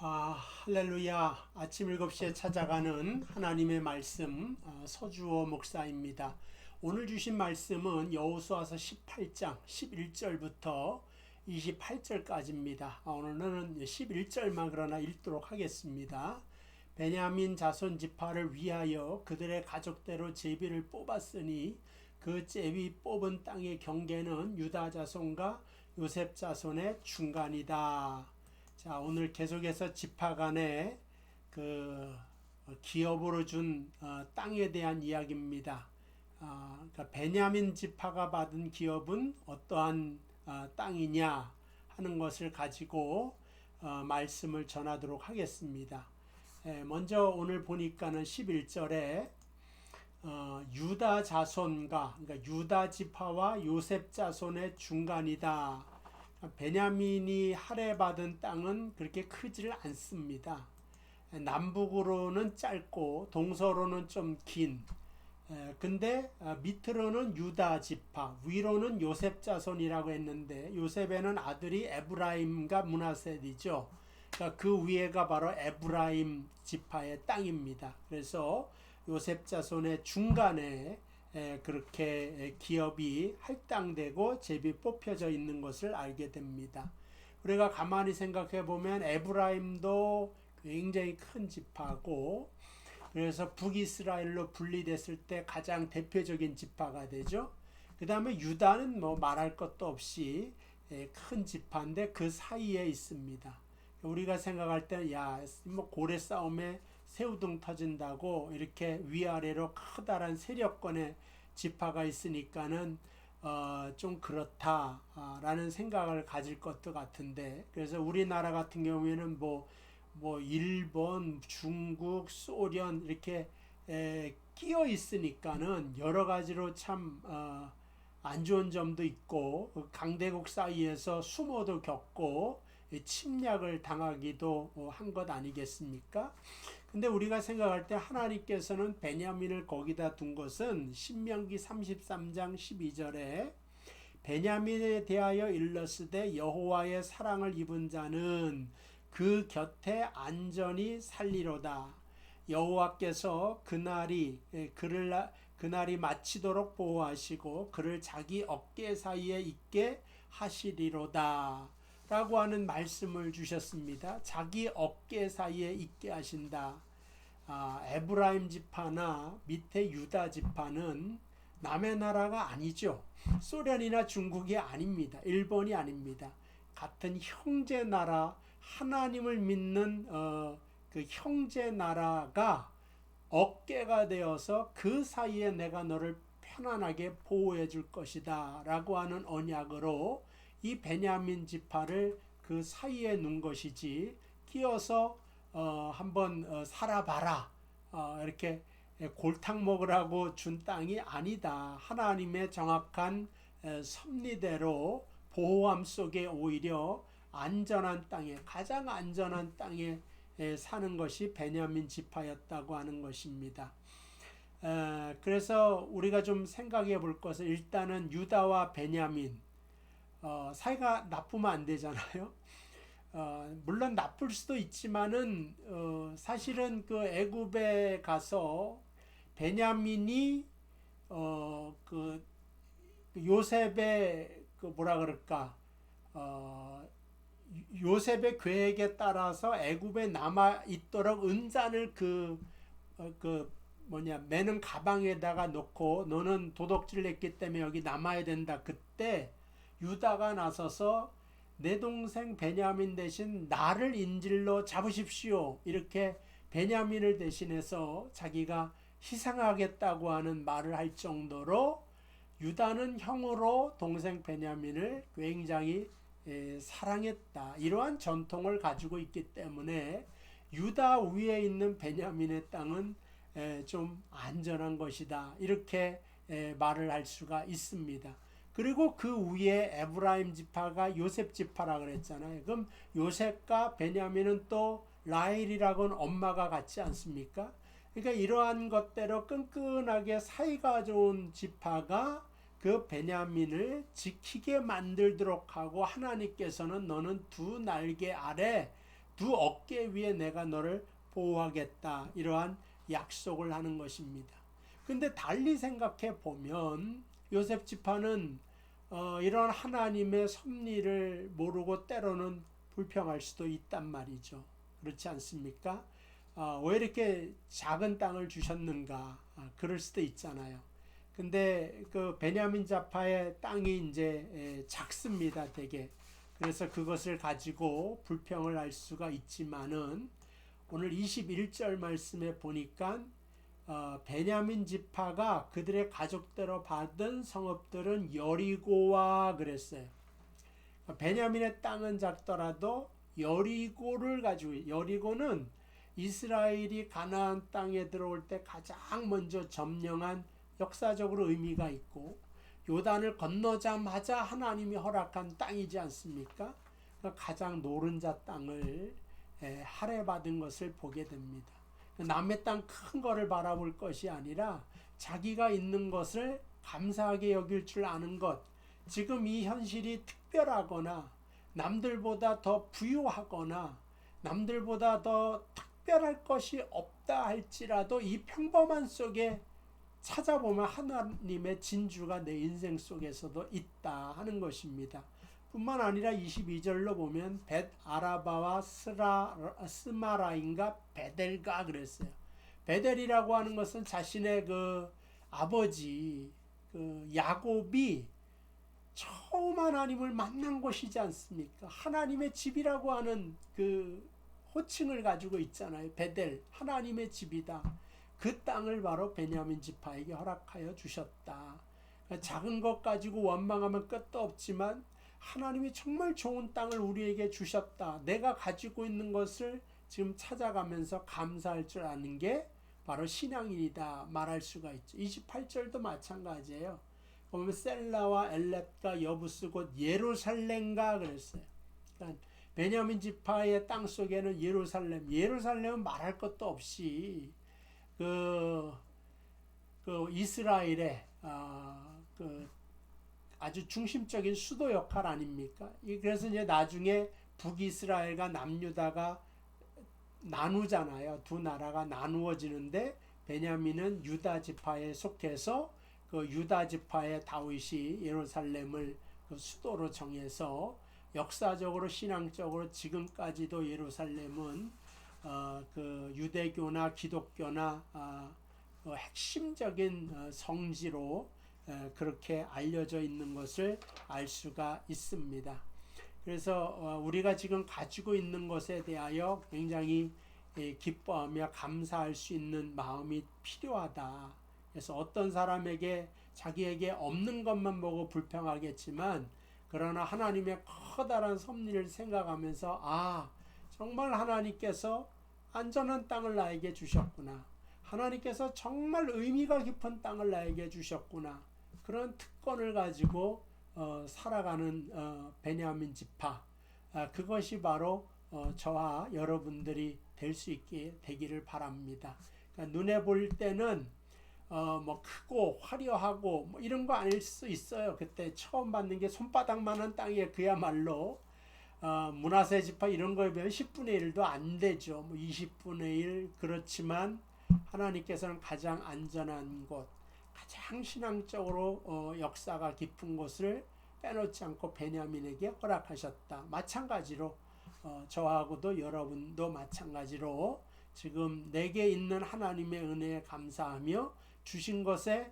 할렐루야. 아침 7시에 찾아가는 하나님의 말씀 서주호 목사입니다. 오늘 주신 말씀은 여호수아서 18장 11절부터 28절까지입니다. 오늘은 11절만 그러나 읽도록 하겠습니다. 베냐민 자손 지파를 위하여 그들의 가족대로 제비를 뽑았으니 그 제비 뽑은 땅의 경계는 유다 자손과 요셉 자손의 중간이다. 자, 오늘 계속해서 지파 간의 기업으로 준 땅에 대한 이야기입니다. 그러니까 베냐민 지파가 받은 기업은 어떠한 땅이냐 하는 것을 가지고 말씀을 전하도록 하겠습니다. 먼저 오늘 보니까는 11절에 유다 자손과 그러니까 유다 지파와 요셉 자손의 중간이다. 베냐민이 할애받은 땅은 그렇게 크지를 않습니다. 남북으로는 짧고 동서로는 좀 긴. 근데 밑으로는 유다 지파, 위로는 요셉 자손이라고 했는데 요셉에는 아들이 에브라임과 므낫셋이죠. 그러니까 그 위에가 바로 에브라임 지파의 땅입니다. 그래서 요셉 자손의 중간에 그렇게 기업이 할당되고 제비 뽑혀져 있는 것을 알게 됩니다. 우리가 가만히 생각해 보면 에브라임도 굉장히 큰 지파고 그래서 북이스라엘로 분리됐을 때 가장 대표적인 지파가 되죠. 그 다음에 유다는 뭐 말할 것도 없이 큰 지파인데 그 사이에 있습니다. 우리가 생각할 때는 뭐 고래 싸움에 새우등 터진다고 이렇게 위아래로 커다란 세력권의 지파가 있으니까는 좀 그렇다라는 생각을 가질 것도 같은데, 그래서 우리나라 같은 경우에는 뭐 일본, 중국, 소련 이렇게 끼어 있으니까는 여러 가지로 참 안 좋은 점도 있고 강대국 사이에서 수모도 겪고 침략을 당하기도 한 것 아니겠습니까? 근데 우리가 생각할 때 하나님께서는 베냐민을 거기다 둔 것은 신명기 33장 12절에 베냐민에 대하여 일렀으되 여호와의 사랑을 입은 자는 그 곁에 안전히 살리로다. 여호와께서 그날이 마치도록 보호하시고 그를 자기 어깨 사이에 있게 하시리로다 라고 하는 말씀을 주셨습니다. 자기 어깨 사이에 있게 하신다. 에브라임 지파나 밑에 유다 지파는 남의 나라가 아니죠. 소련이나 중국이 아닙니다. 일본이 아닙니다. 같은 형제 나라, 하나님을 믿는 그 형제 나라가 어깨가 되어서 그 사이에 내가 너를 편안하게 보호해 줄 것이다 라고 하는 언약으로 이 베냐민 지파를 그 사이에 놓은 것이지, 끼어서 한번 살아봐라 이렇게 골탕 먹으라고 준 땅이 아니다. 하나님의 정확한 섭리대로 보호함 속에 오히려 안전한 땅에, 가장 안전한 땅에 사는 것이 베냐민 지파였다고 하는 것입니다. 그래서 우리가 좀 생각해 볼 것은, 일단은 유다와 베냐민 사이가 나쁘면 안 되잖아요. 물론 나쁠 수도 있지만은 사실은 그 애굽에 가서 베냐민이 그 요셉의 그 뭐라 그럴까, 요셉의 계획에 따라서 애굽에 남아 있도록 은잔을 매는 가방에다가 놓고 너는 도둑질 했기 때문에 여기 남아야 된다. 그때 유다가 나서서 내 동생 베냐민 대신 나를 인질로 잡으십시오. 이렇게 베냐민을 대신해서 자기가 희생하겠다고 하는 말을 할 정도로 유다는 형으로 동생 베냐민을 굉장히 사랑했다. 이러한 전통을 가지고 있기 때문에 유다 위에 있는 베냐민의 땅은 좀 안전한 것이다. 이렇게 말을 할 수가 있습니다. 그리고 그 위에 에브라임 지파가 요셉 지파라 그랬잖아요. 그럼 요셉과 베냐민은 또 라헬이라고는 엄마가 같지 않습니까? 그러니까 이러한 것대로 끈끈하게 사이가 좋은 지파가 그 베냐민을 지키게 만들도록 하고, 하나님께서는 너는 두 날개 아래 두 어깨 위에 내가 너를 보호하겠다. 이러한 약속을 하는 것입니다. 근데 달리 생각해 보면 요셉 지파는 이런 하나님의 섭리를 모르고 때로는 불평할 수도 있단 말이죠. 그렇지 않습니까? 왜 이렇게 작은 땅을 주셨는가? 그럴 수도 있잖아요. 근데 그 베냐민 자파의 땅이 이제 작습니다, 되게. 그래서 그것을 가지고 불평을 할 수가 있지만은 오늘 21절 말씀에 보니까 베냐민 지파가 그들의 가족대로 받은 성읍들은 여리고와 그랬어요. 베냐민의 땅은 작더라도 여리고를 가지고, 여리고는 이스라엘이 가나안 땅에 들어올 때 가장 먼저 점령한 역사적으로 의미가 있고, 요단을 건너자마자 하나님이 허락한 땅이지 않습니까? 가장 노른자 땅을 할애받은 것을 보게 됩니다. 남의 땅 큰 거를 바라볼 것이 아니라 자기가 있는 것을 감사하게 여길 줄 아는 것, 지금 이 현실이 특별하거나 남들보다 더 부유하거나 남들보다 더 특별할 것이 없다 할지라도 이 평범한 속에 찾아보면 하나님의 진주가 내 인생 속에서도 있다 하는 것입니다. 뿐만 아니라 22절로 보면 벳 아라바와 스마라인가 베델가 그랬어요. 베델이라고 하는 것은 자신의 그 아버지 그 야곱이 처음 하나님을 만난 곳이지 않습니까? 하나님의 집이라고 하는 그 호칭을 가지고 있잖아요. 베델, 하나님의 집이다. 그 땅을 바로 베냐민 지파에게 허락하여 주셨다. 작은 것 가지고 원망하면 끝도 없지만 하나님이 정말 좋은 땅을 우리에게 주셨다. 내가 가지고 있는 것을 지금 찾아가면서 감사할 줄 아는 게 바로 신앙인이다 말할 수가 있죠. 28절도 마찬가지예요. 보면 셀라와 엘렙과 여부스 곧 예루살렘가 그랬어요. 그러니까 베냐민 지파의 땅 속에는 예루살렘은 말할 것도 없이 그 이스라엘의 그 아주 중심적인 수도 역할 아닙니까? 그래서 이제 나중에 북이스라엘과 남유다가 나누잖아요. 두 나라가 나누어지는데 베냐민은 유다 지파에 속해서 그 유다 지파의 다윗이 예루살렘을 그 수도로 정해서 역사적으로 신앙적으로 지금까지도 예루살렘은 그 유대교나 기독교나 그 핵심적인 성지로 그렇게 알려져 있는 것을 알 수가 있습니다. 그래서 우리가 지금 가지고 있는 것에 대하여 굉장히 기뻐하며 감사할 수 있는 마음이 필요하다. 그래서 어떤 사람에게 자기에게 없는 것만 보고 불평하겠지만 그러나 하나님의 커다란 섭리를 생각하면서 정말 하나님께서 안전한 땅을 나에게 주셨구나. 하나님께서 정말 의미가 깊은 땅을 나에게 주셨구나. 그런 특권을 가지고 살아가는 베냐민 지파, 그것이 바로 저와 여러분들이 될 수 있게 되기를 바랍니다. 그러니까 눈에 볼 때는 뭐 크고 화려하고 뭐 이런 거 아닐 수 있어요. 그때 처음 받는 게 손바닥만한 땅에 그야말로 문하세 지파 이런 거에 비하면 10분의 1도 안 되죠. 뭐 20분의 1 그렇지만 하나님께서는 가장 안전한 곳, 가장 신앙적으로 역사가 깊은 곳을 빼놓지 않고 베냐민에게 허락하셨다. 마찬가지로 저하고도 여러분도 마찬가지로 지금 내게 있는 하나님의 은혜에 감사하며 주신 것에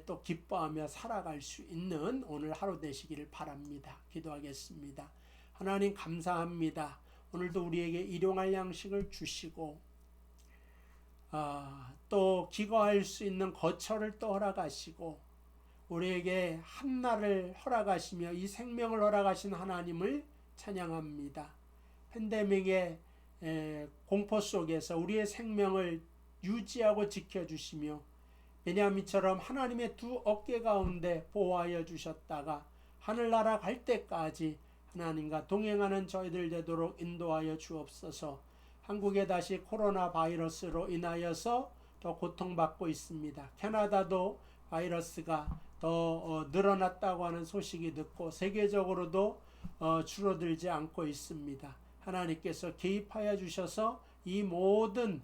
또 기뻐하며 살아갈 수 있는 오늘 하루 되시기를 바랍니다. 기도하겠습니다. 하나님 감사합니다. 오늘도 우리에게 일용할 양식을 주시고 또 기거할 수 있는 거처를 또 허락하시고 우리에게 한날을 허락하시며 이 생명을 허락하신 하나님을 찬양합니다. 팬데믹의 공포 속에서 우리의 생명을 유지하고 지켜주시며 베냐민처럼 하나님의 두 어깨 가운데 보호하여 주셨다가 하늘나라 갈 때까지 하나님과 동행하는 저희들 되도록 인도하여 주옵소서. 한국에 다시 코로나 바이러스로 인하여서 더 고통받고 있습니다. 캐나다도 바이러스가 더 늘어났다고 하는 소식이 듣고 세계적으로도 줄어들지 않고 있습니다. 하나님께서 개입하여 주셔서 이 모든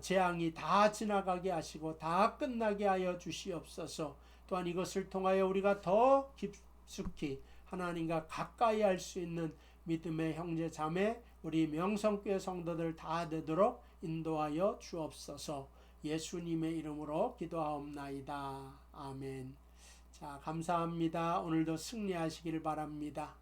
재앙이 다 지나가게 하시고 다 끝나게 하여 주시옵소서. 또한 이것을 통하여 우리가 더 깊숙이 하나님과 가까이 할 수 있는 믿음의 형제 자매 우리 명성교회 성도들 다 되도록 인도하여 주옵소서. 예수님의 이름으로 기도하옵나이다. 아멘. 자, 감사합니다. 오늘도 승리하시길 바랍니다.